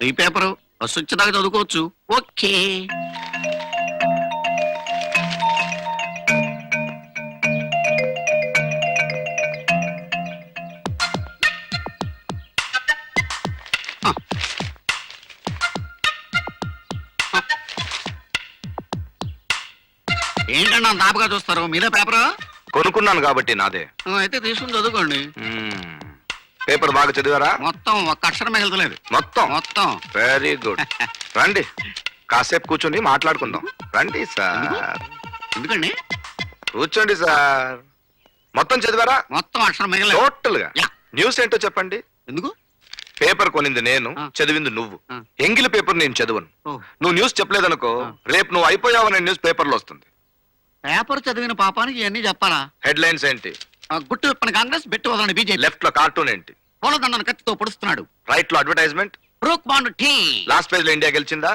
ఈ paper bus వచ్చేదాకా చదువుకోవచ్చు. ఓకే. ఏంటన్నా దాపగా చూస్తారు? మీరే పేపరు కొనుక్కున్నాను కాబట్టి నాదే. అయితే తీసుకుని చదువుకోండి. పేపర్ బాగా చదివారా? మొత్తం ఒక్క అక్షరం మిగలలేదు. మొత్తం మొత్తం. Very good. రండి కాసేపు కూర్చొని మాట్లాడుకుందాం. రండి సార్. ఎందుకండి? కూర్చోండి సార్. మొత్తం చదివారా? మొత్తం అక్షరం మిగలలేదు. టోటల్ గా. న్యూస్ ఏంటో చెప్పండి. ఎందుకు? పేపర్ కొనింది నేను, చదివింది నువ్వు. ఎంగిలి పేపర్ నేను చదవను. నువ్వు న్యూస్ చెప్పలేదనుకో, రేపు నువ్వు అయిపోయావనే న్యూస్ పేపర్ లో వస్తుంది. పేపర్ చదివిన పాపానికి ఇవన్నీ చెప్పాలా? హెడ్ లైన్స్ ఏంటి? గుట్టు విప్పని కాంగ్రెస్, బెట్టు వదలని బీజేపీ. లెఫ్ట్ లో కార్టూన్ ఏంటి? పూలదండను కత్తితో పొడుస్తున్నాడు. రైట్ లో advertisement. Brooke Bond tea. Last page లో ఇండియా గెలిచిందా?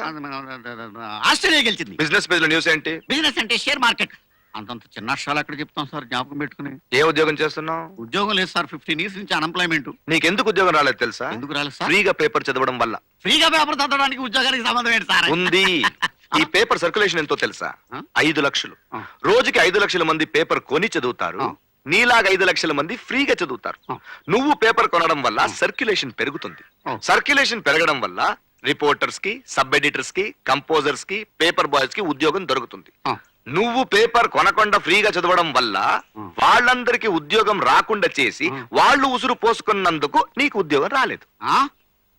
ఆస్ట్రేలియా గెలిచింది. బిజినెస్ పేజ్ లో న్యూస్ ఏంటి? బిజినెస్ అంటే షేర్ మార్కెట్. అంతంత చిన్న అక్షరాలు ఎక్కడ చెప్తాం సార్, జ్ఞాపకం పెట్టుకుని. ఏ ఉద్యోగం చేస్తున్నావు? ఉద్యోగం లేదు సార్, 15 years నుంచి అన్ఎంప్లాయ్మెంట్. నీకెందుకు ఉద్యోగం రాలేదు తెలుసా? ఎందుకు రాలేదు సార్? ఫ్రీగా పేపర్ చదవడం వల్ల. ఫ్రీగా పేపర్ చదవడానికి ఉద్యోగానికి సంబంధం ఏంటి సార్? ఉంది. ఈ పేపర్ సర్క్యులేషన్ ఎంతో తెలుసా? 5 లక్షలు. రోజుకి 5 లక్షల మంది పేపర్ కొని చదువుతారు. నీలాగా 5 లక్షల మంది ఫ్రీగా చదువుతారు. నువ్వు పేపర్ కొనడం వల్ల సర్క్యులేషన్ పెరుగుతుంది. సర్క్యులేషన్ పెరగడం వల్ల రిపోర్టర్స్ కి, సబ్ ఎడిటర్స్ కి, కంపోజర్స్ కి, పేపర్ బాయ్స్ కి ఉద్యోగం దొరుకుతుంది. నువ్వు పేపర్ కొనకుండా ఫ్రీగా చదవడం వల్ల వాళ్ళందరికీ ఉద్యోగం రాకుండా చేసి వాళ్ళు ఉసురు పోసుకున్నందుకు నీకు ఉద్యోగం రాలేదు.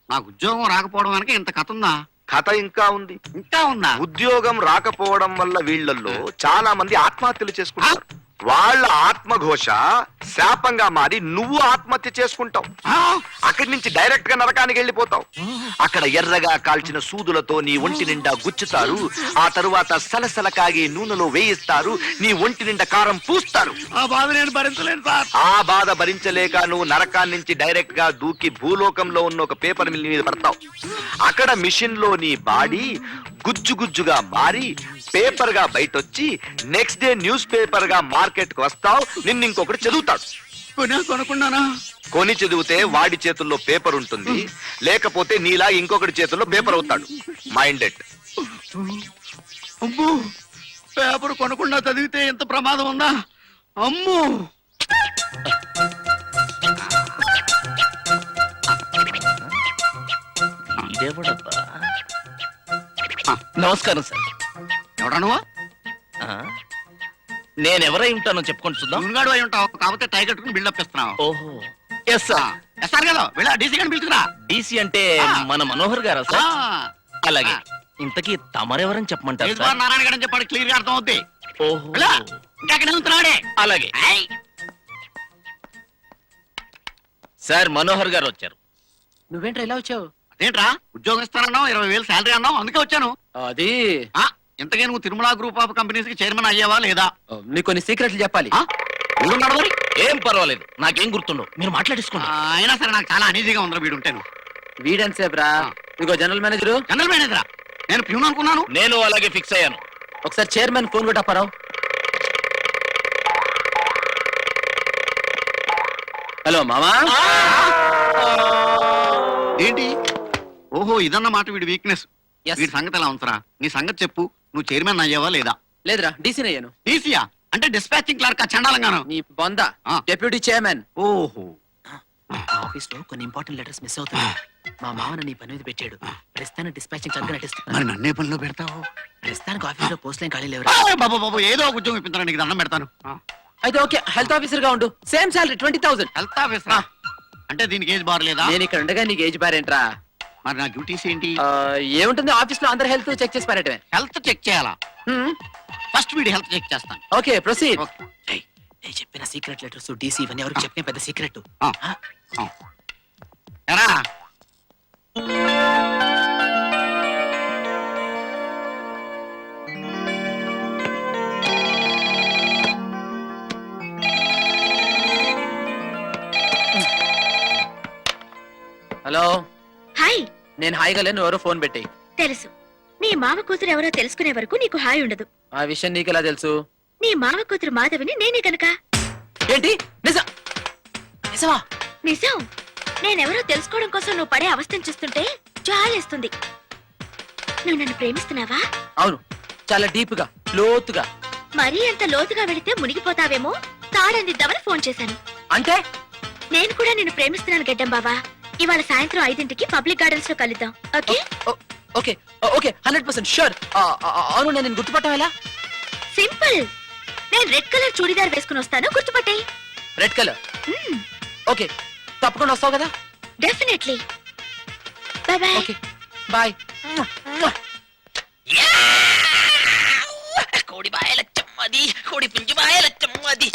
నాకు ఉద్యోగం రాకపోవడం వెనక ఇంత కథ ఉందా? కథ ఇంకా ఉంది. ఇంకా ఉందా? ఉద్యోగం రాకపోవడం వల్ల వీళ్ళల్లో చాలా మంది ఆత్మహత్యలు చేసుకుంటారు. వాళ్ళ ఆత్మఘోష శాపంగా మారి నువ్వు ఆత్మహత్య చేసుకుంటావు. అక్కడి నుంచి డైరెక్ట్ గా నరకానికి వెళ్ళిపోతావు. అక్కడ ఎర్రగా కాల్చిన సూదులతో నీ ఒంటి నిండా గుచ్చుతారు. ఆ తరువాత సలసల కాగే నూనెలో వేయిస్తారు. నీ ఒంటి నిండా కారం పూస్తారు. ఆ బాధ నేను భరించలేను సార్. ఆ బాధ భరించలేక నువ్వు నరకాన్ని నుంచి డైరెక్ట్ గా దూకి భూలోకంలో ఉన్న ఒక పేపర్ మిల్ మీద పడతావు. అక్కడ మిషన్ లో నీ బాడీ గుజ్జు గుజ్జుగా మారి పేపర్ గా బయటొచ్చి నెక్స్ట్ డే న్యూస్ పేపర్ గా మార్కెట్ కు వస్తావు. నిన్ను ఇంకొకటి చదువుతాడు. కొనుక్కున్నానా? కొని చదివితే వాడి చేతుల్లో పేపర్ ఉంటుంది, లేకపోతే నీలా ఇంకొకటి చేతుల్లో పేపర్ అవుతాడు. మైండెడ్. అమ్మో, పేపర్ కొనకుండా చదివితే ఎంత ప్రమాదం ఉందా? అమ్మో. నమస్కారం సార్. ఎవడా నువ్వు? నేనెవరై ఉంటానో చెప్పుకొని చూద్దాం. నువ్వుగాడు అయి ఉంటావు, కాకపోతే టై కట్టుకుని బిల్డప్ ఇస్తున్నావు. ఓహో, ఎస్ సార్. ఎస్ఆర్ కదా, వెళ్ళా డీసీ గారిని పిలుచుకురా. డీసీ అంటే మన మనోహర్ గారా సార్? అలాగే. ఇంతకీ తమరెవరని చెప్పమంటారు సార్? నారాయణ గారు అని చెప్పాడు, క్లియర్ గా అర్థం అవుద్ది. ఓహో, ఇంకా వెళ్తున్నాడే. అలాగే సార్. మనోహర్ గారు వచ్చారు. నువ్వేంట్రా ఇలా వచ్చావు? అదేంట్రా, ఉద్యోగం ఇస్తానన్నావు, 20,000 శాలరీ అన్నావు, అందుకే వచ్చాను. అది ఇంతకే నువ్వు తిరుమల గ్రూప్ ఆఫ్ కంపెనీస్ కి చైర్మన్ అయ్యావా లేదా? నీకు కొన్ని సీక్రెట్లు చెప్పాలి. ఊరున్నాడు మరి. ఏం పర్వాలేదు, నాకేం గుర్తుండవు, మీరు మాట్లాడేసుకోండి. అయినా సరే నాకు చాలా అనీజీగా ఉందిరా వీడు ఉంటాను. వీడెంతసేపు రా? ఇదిగో జనరల్ మేనేజరు. జనరల్ మేనేజరా? నేను ప్యూన్ అనుకున్నాను. నేను అలాగే ఫిక్స్ అయ్యాను. ఒకసారి చైర్మన్ ఫోన్ కొట్టప్పారావు. హలో మామా. ఏంటి? ఓహో, ఇదన్నమాట వీడి వీక్నెస్. వీడి సంగతి ఎలా ఉంచరా? నీ సంగతి చెప్పు. నువ్వు చైర్మన్ అయ్యావా లేదా? లేదురా, డీసీని అయ్యాను. డీసీయా? అంటే డిస్పాచింగ్ క్లర్క్ చండాలంగాను. నీ బొంద డెప్యూటీ చైర్మన్. ఓహో. ఆఫీస్ లో కొన్ని ఇంపార్టెంట్ లెటర్స్ మిస్ అవుతాయి. మా మామ నీ పని మీద పెట్టాడు. ప్రస్తుతానికి డిస్పాచింగ్ క్లర్క్ నటిస్తున్నా. మరి నన్నే పనిలో పెడతావు? ప్రస్తుతానికి ఆఫీస్ లో పోస్ట్ లైన్ ఖాళీ లేవు. బాబు బాబు, ఏదో ఒక ఉద్యోగం ఇప్పించాను, నీకు దండం పెడతాను. అయితే ఓకే, హెల్త్ ఆఫీసర్ గా ఉండు. Same salary 20,000. హెల్త్ ఆఫీసర్ అంటే దీనికి ఏజ్ బార్ లేదా? నేను ఇక్కడ ఉండగా నీకు ఏజ్ బారేంట్రా? మరి నా డ్యూటీస్ ఏంటి? ఏముంటుంది, ఆఫీస్ లో అందరు హెల్త్ చెక్ చేసి పారేయటమే. హెల్త్ చెక్ చేయాలా? ఫస్ట్ వీడి హెల్త్ చెక్ చేస్తాను. Okay, proceed. నేను చెప్పిన సీక్రెట్ లెటర్స్, డీసీ ఇవన్నీ ఎవరికి చెప్పిన పెద్ద సీక్రెట్. ఎరా హలో. హాయ్. నేను హాయిగా లేను, ఎవరో ఫోన్ పెట్టి. తెలుసు, నీ మామ కూతురు ఎవరో తెలుసుకునే వరకు నీకు హాయ్ ఉండదు. ఆ విషయం నీకెలా తెలుసు? నీ మామ కూతురు మాధవిని నేనే కనుక. ఏంటి? నిజమా? నిజం. నేనెవరో తెలుసుకోవడం కోసం నువ్వు పడే అవస్థను చూస్తుంటే జాలేస్తుంది. నువ్వు నన్ను ప్రేమిస్తున్నావా? అవును, చాలా డీప్ గా, లోతుగా. మరీ అంత లోతుగా వెళితే మునిగిపోతావేమో తాడందిద్దామని ఫోన్ చేశాను. అంటే నేను కూడా నిన్ను ప్రేమిస్తున్నాను గడ్డం బావా. ఇవాళ సాయంత్రం 5ంటికి పబ్లిక్ గార్డెన్స్ లో కలుద్దాం, ఓకే? Okay okay, 100% sure. అవును, నేను గుర్తుపట్టాం ఎలా? సింపుల్. నేను రెడ్ కలర్ చూడీదార్ వేసుకుని వస్తాను, గుర్తుపట్టాయి. Red colour. ఓకే, తప్పకుండా వస్తావు కదా? Definitely. Bye bye. Okay, bye. కోడి బాయల చెమ్మది, కోడి పుంజు బాయల చెమ్మది.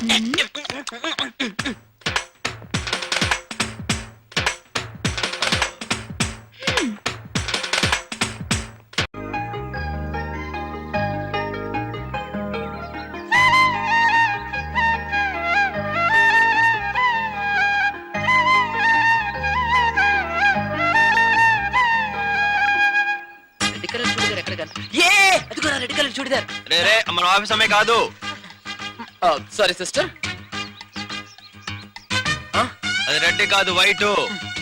రెడ్ కలర్ చూడీదార్ ఎక్కడ కన్నా? ఏ అదిగో రెడ్ కలర్ చూడీదార్. రే మన ఆఫీస్ అమ్మే కాదు. Sorry sister. అది రెడ్ కాదు, వైట్.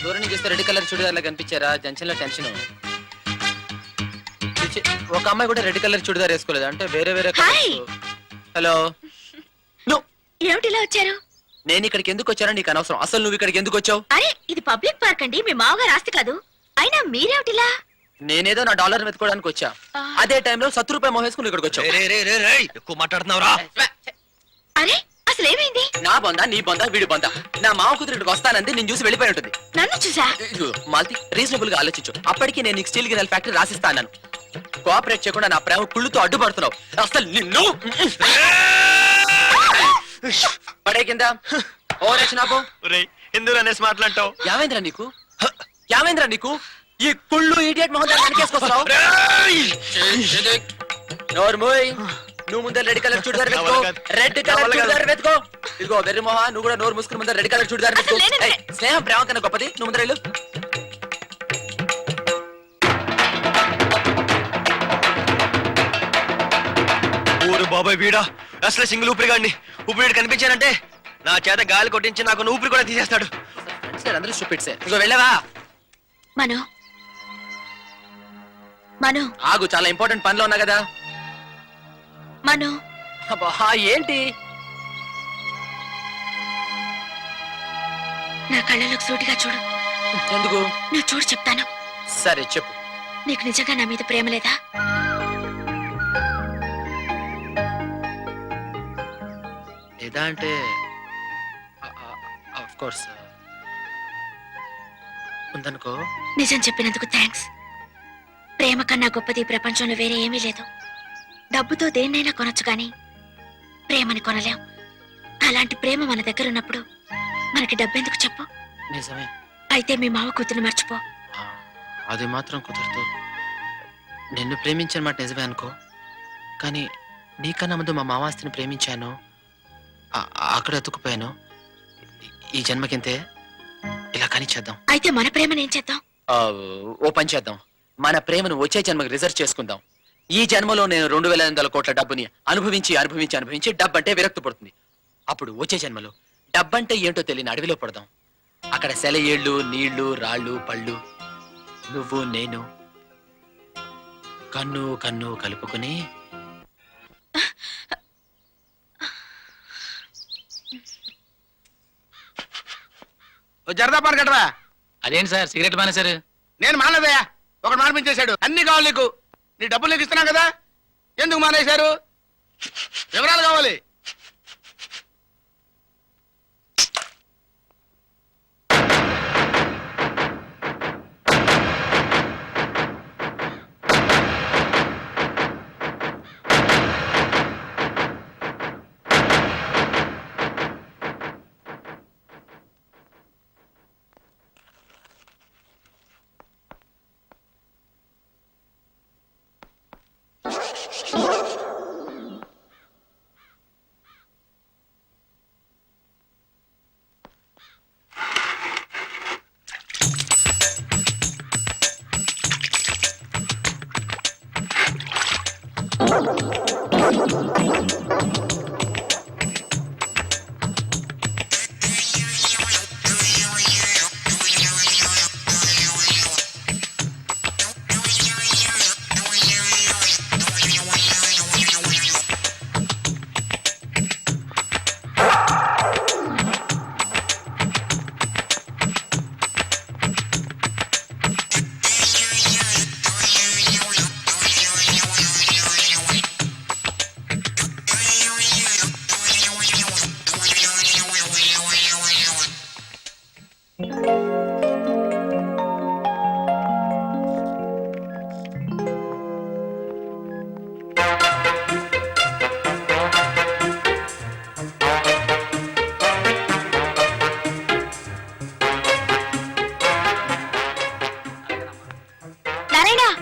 దూరం నుంచి చూస్తే రెడ్ కలర్ చూడీదార్ లా కనిపించారా? జంక్షన్ లో టెన్షన్. ఒక అమ్మాయి కూడా రెడ్ కలర్ చూడీదార్ వేసుకోలేదు, అంటే వేరే వేరే. హాయ్. హలో. నో, ఏమిటిలా వచ్చారు? నేను ఇక్కడికి ఎందుకు వచ్చానో నీకు అనవసరం. అసలు నువ్వు ఇక్కడికి ఎందుకు వచ్చావు? అరే, ఇది పబ్లిక్ పార్క్ అండి, మీ మామగారు ఆస్తి కాదు. అయినా మీరేమిటిలా? నేనేదో నా డాలర్ వెతుకోవడానికి వచ్చా. అదే టైంలో ₹100 మోహేసుకుని ఇక్కడికి వచ్చావు. ఎక్కువ మాట్లాడుతున్నావురా. అరే, అసలు ఏమైంది? నా బొందా, నీ బొందా, వీడి బొందా. నా మామ కూతురు ఇక్కడికి వస్తానంది, నేను చూసి వెళ్ళిపోయి ఉంటుంది. నన్ను చూసా? ఇదిగో, మాల్తి, రీజనబుల్ గా ఆలోచించు. అప్పటికి నేను నీకు స్టీల్ గిన్నెల ఫ్యాక్టరీ రాసిస్తాను. కోఆపరేట్ చేయకుండా నా ప్రేమ కుళ్ళుతో అడ్డుపడుతున్నావు. అసలు నిన్ను పడే కింద ఓరేసినాపు. ఎందుకు అనేసి మాట్లాంటావు? యావేంద్ర నీకు, యావేంద్ర నీకు ఈ కుళ్ళు ఇడియట్ మొహం వెనకేసుకొస్తున్నావు. నోర్మోయ్, నువ్వు ముందే రెడ్ కలర్ చూడదారు వెతుకో. రెడ్ కలర్ చూడదారు వెతుకో. ఇదిగో వెర్రి మొహ, నువ్వు కూడా నోరు మూసుకుని ముందే రెడ్ కలర్ చూడదారు వెతుకో. స్నేహం ప్రేమ కన్నా గొప్పది. నువ్వు ముందర వెళ్ళు. ఊరు బాబాయ్ వీడా, అసలు సింగిల్ ఊపిరి గాడిని. ఊపిరి కనిపించానంటే నా చేత గాలి కొట్టించి నాకు ఊపిరి కూడా తీసేస్తాడు. అందరూ స్టూపిడ్సే. ఇదిగో వెళ్ళవా? మను, మను, ఆగు, చాలా ఇంపార్టెంట్ పనిలో ఉన్నా కదా. మను, అబ్బా, ఏంటి? నా కళ్ళలోకి సూటిగా చూడు. ఎందుకు? నువ్వు చూడు, చెప్తాను. సరే చెప్పు. నీకు నిజంగా నా మీద ప్రేమ లేదా? లేదా అంటే ఆఫ్ కోర్స్ ఉందనుకో. నిజం చెప్పినందుకు థ్యాంక్స్. ప్రేమ కన్నా గొప్పది ఈ ప్రపంచంలో వేరే ఏమీ లేదు. డబ్బుతో దేన్నైనా కొనొచ్చు కానీ ప్రేమని కొనలేం. అలాంటి ప్రేమ మన దగ్గర ఉన్నప్పుడు మనకి డబ్బెందుకు చెప్పు? నిజమే. అయితే మీ మావ కూతురు మర్చిపో. ఆ, అది మాత్రం కుదరదు. నిన్ను ప్రేమించిన మాట నిజమే అనుకో, కానీ నీకన్నా ముందు మా మావాస్తిని ప్రేమించాను, అక్కడ ఎత్తుకుపోయాను. ఈ జన్మకింతే, ఇలా కానీ చేద్దాం. అయితే మన ప్రేమను ఏం చేద్దాం? ఓ పని చేద్దాం. మన ప్రేమను వచ్చే జన్మకి రిజర్వ్ చేసుకుందాం. ఈ జన్మలో నేను 2,800 కోట్ల డబ్బుని అనుభవించి అనుభవించి అనుభవించి డబ్బంటే విరక్తి పడుతుంది. అప్పుడు వచ్చే జన్మలో డబ్బంటే ఏంటో తెలియని అడవిలో పడదాం. అక్కడ సెలయేళ్ళు, నీళ్లు, రాళ్ళు, పళ్ళు, నువ్వు నేను కన్ను కన్ను కలుపుకుని జరదా పాడు కట్టరా. అదేంటి సార్ సిగరెట్ మానేశారు? నేను మానదయ్యా, ఒకడు మానిపించేశాడు. అన్ని కావాలి నీకు. నీ డబ్బులు నీకు ఇస్తున్నా కదా, ఎందుకు మానేశారు? వివరాలు కావాలి.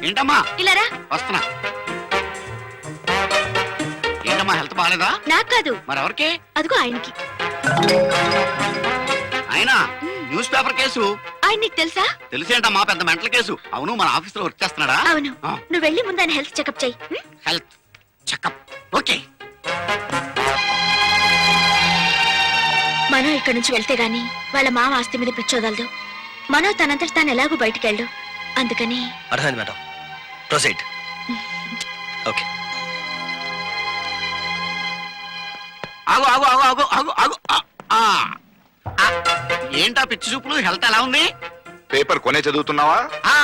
ఏంటమ్మా ఇలారా. వస్తున్నా. ఏంటమ్మా హెల్త్ బాగాలేదా? నాకు కాదు, మరి ఎవరికి? అదిగో ఆయనకి. ఆయన న్యూస్ పేపర్ కేసు. ఆయన నీకు తెలుసా? తెలిసేంటమ్మా, పెద్ద మెంటల్ కేసు. అవును, మన ఆఫీస్ లో వర్క్ చేస్తున్నాడా? అవును. ఆ. నువ్వు వెళ్ళి ముందు ఆయన హెల్త్ చెకప్ చెయ్యి. Health checkup. ఓకే. మనో ఇక్కడి నుంచి వెళ్తే గాని వాళ్ళ మామ ఆస్తి మీద పిచ్చోదలదు. మనో తనంతట తాను ఎలాగూ బయటికి వెళ్ళు. అందుకని అర్థమైంది మేడం. ప్రొసీడ్. ఓకే. ఆగు ఆగు ఆగు ఆగు ఆగు ఆగు. ఆ, ఆ. ఏంటా పిచ్చి చూపులు? హెల్త్ ఎలా ఉంది? పేపర్ కొనే చదువుతున్నావా? ఆ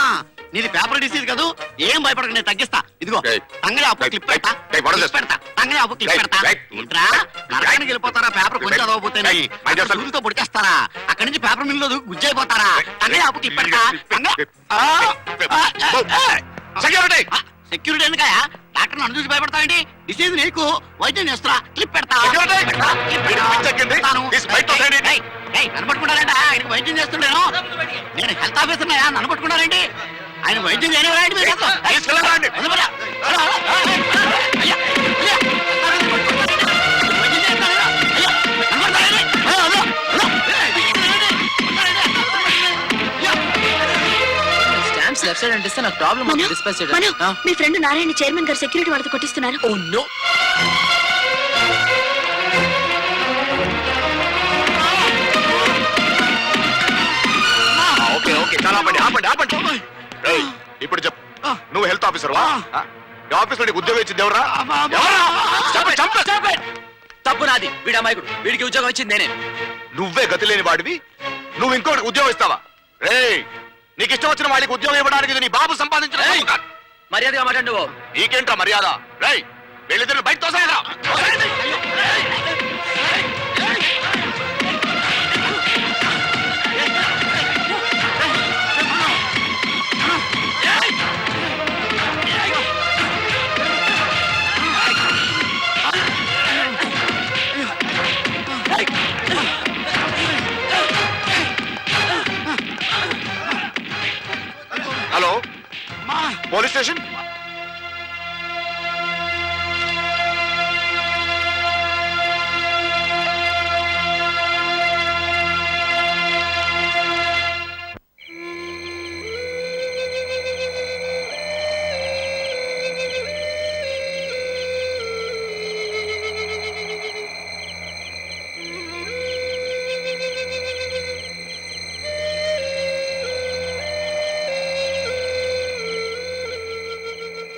నీది పేపర్ డిసీజ్ కదూ. ఏం భయపడక, నేను తగ్గిస్తా. ఇదిగో ఏయ్. తంగడి అప్పు క్లిప్ పెడతా. ఏయ్, what is క్లిప్ this? పెడతా. తంగడి అప్పు క్లిప్ ఏయ్, పెడతా. ఏయ్. ఏంట్రా నరకానికి వెళ్ళిపోతారా? పేపర్ కొంచెం ఏయ్, చదవకపోతేనే ఏయ్, my dear son. సూదితో పొడిచేస్తారా? అక్కడి నుంచి పేపర్ మిల్ లో గుజ్జైపోతారా? తంగడి అప్పు క్లిప్ పెడతా. సెక్యూరిటీ. సెక్యూరిటీ ఎందుకయా? డాక్టర్ నన్ను చూసి భయపడతావేంటి? డిసీజ్ నీకు, వైద్యం చేస్తున్నా. క్లిప్ పెడతా. Security. క్లిప్ పెడతా. క్లిప్ పెడతా. మీరు పిచ్చెక్కింది? పెడతాను. This bite of ఏయ్, sanity. ఏయ్, ఏయ్, నన్ను పట్టుకుంటారేంట? ఆయనకి వైద్యం చేస్తుండేను. నేను హెల్త్ ఆఫీసర్నయా, నన్ను పట్టుకున్నారేంటి? ఆయన వైద్యం చేయనివ్వరండి మీరు అసలు. ఏయ్, తీసుకెళ్ళండి. వదలరా. హలో, హలో, అయ్యా, అయ్యా, వైద్యం చేస్తారా? అయ్యా, నన్ను పట్టుకోలేండి. Hello, hello, hello. అయ్యా. స్టాంప్స్ లెఫ్ట్ సైడ్ అంటిస్తే నాకు ప్రాబ్లం మనో, డిస్పాచ్ మనో, చేయడం. మీ ఫ్రెండ్ నారాయణ చైర్మన్ గారు సెక్యూరిటీ వాళ్ళతో కొట్టిస్తున్నారు. Oh no. ఓకే ఓకే, చాలా ఆపండి ఆపండి ఆపండి. ఏయ్, ఇప్పుడు చెప్పు, నువ్వు హెల్త్ ఆఫీసర్ వా? ఈ ఆఫీస్ లో నీకు ఉద్యోగం ఇచ్చింది ఎవరా? ఎవరా? చెప్పు, చెప్పు. తప్పు నాది. వీడి అమాయకుడు. వీడికి ఉద్యోగం ఇచ్చింది నేనే. నువ్వే గతి లేని వాడివి, నువ్వు ఇంకోటి ఉద్యోగం ఇస్తావా? రేయ్, నీకు ఇష్టం వచ్చిన వాడికి ఉద్యోగం ఇవ్వడానికి ఇది నీ బాబు సంపాదించిన ఏయ్, మర్యాదగా మాట్లాడు. నీకేంట్రా మర్యాద? రేయ్, వెళ్ళిద్దరు బయట తోసేయరా. Hello, police station.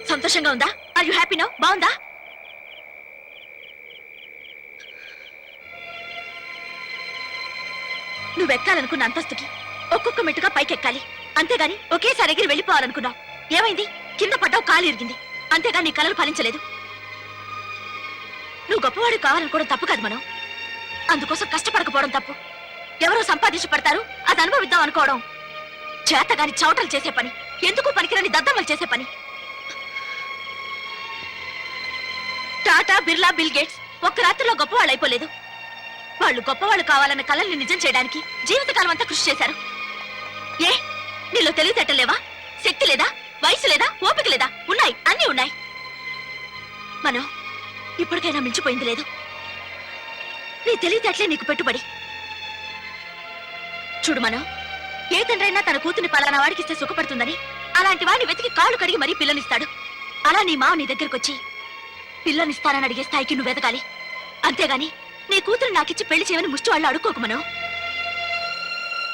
సంతోషంగా ఉందా? Are you happy now? బాగుందా? నువ్వు ఎక్కాలనుకున్న అంతస్తుకి ఒక్కొక్క మెట్టుగా పైకెక్కాలి, అంతేగాని ఒకేసారి ఎగిరి వెళ్ళిపోవాలనుకున్నావు. ఏమైంది? కింద పడ్డావు, కాలు ఇరిగింది. అంతేగాని నీ కలలు ఫలించలేదు. నువ్వు గొప్పవాడు కావాలనుకోవడం తప్పు కాదు మనం. అందుకోసం కష్టపడకపోవడం తప్పు. ఎవరో సంపాదించి పడతారు, అది అనుభవిద్దాం అనుకోవడం చేతగాని చౌటలు చేసే పని, ఎందుకు పనికిరాని దద్దమ్మలు చేసే పని. టాటా, బిర్లా, బిల్ గేట్స్ ఒక్క రాత్రిలో గొప్పవాళ్ళు అయిపోలేదు. వాళ్ళు గొప్పవాళ్ళు కావాలన్న కలల్ని నిజం చేయడానికి జీవితకాలం అంతా కృషి చేశారు. ఏ నీలో తెలివితేటలేవా? శక్తి లేదా? వయసు లేదా? ఓపిక లేదా? ఉన్నాయి, అన్నీ ఉన్నాయి. మనం ఇప్పటికైనా మించిపోయింది లేదు. నీ తెలివితేటలే నీకు పెట్టుబడి. చూడు మనం, ఏ తండ్రైనా తన కూతుని పలానా వాడికిస్తే సుఖపడుతుందని అలాంటి వాడిని వెతికి కాళ్ళు కడిగి మరీ పిల్లనిస్తాడు. అలా నీ మావ నీ దగ్గరకొచ్చి పిల్లనిస్తానని అడిగే స్థాయికి నువ్వు ఎదగాలి. అంతేగాని నీ కూతురు నాకిచ్చి పెళ్లి చేయమని ముష్టి వాళ్ళు అడుక్కోకు. మనం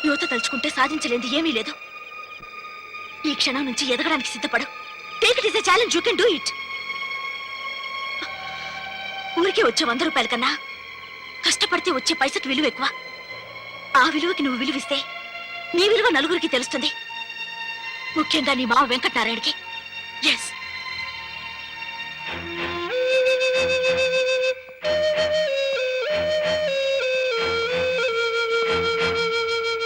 యువత తలుచుకుంటే సాధించలేంది ఏమీ లేదు. ఈ క్షణం నుంచి ఎదగడానికి సిద్ధపడు. Take it is a challenge, you can do it. ఊరికే వచ్చే 100 రూపాయల కన్నా కష్టపడితే వచ్చే పైసకి విలువ ఎక్కువ. ఆ విలువకి నువ్వు విలువిస్తే నీ విలువ నలుగురికి తెలుస్తుంది, ముఖ్యంగా నీ మావ వెంకటనారాయణకి. ఎస్,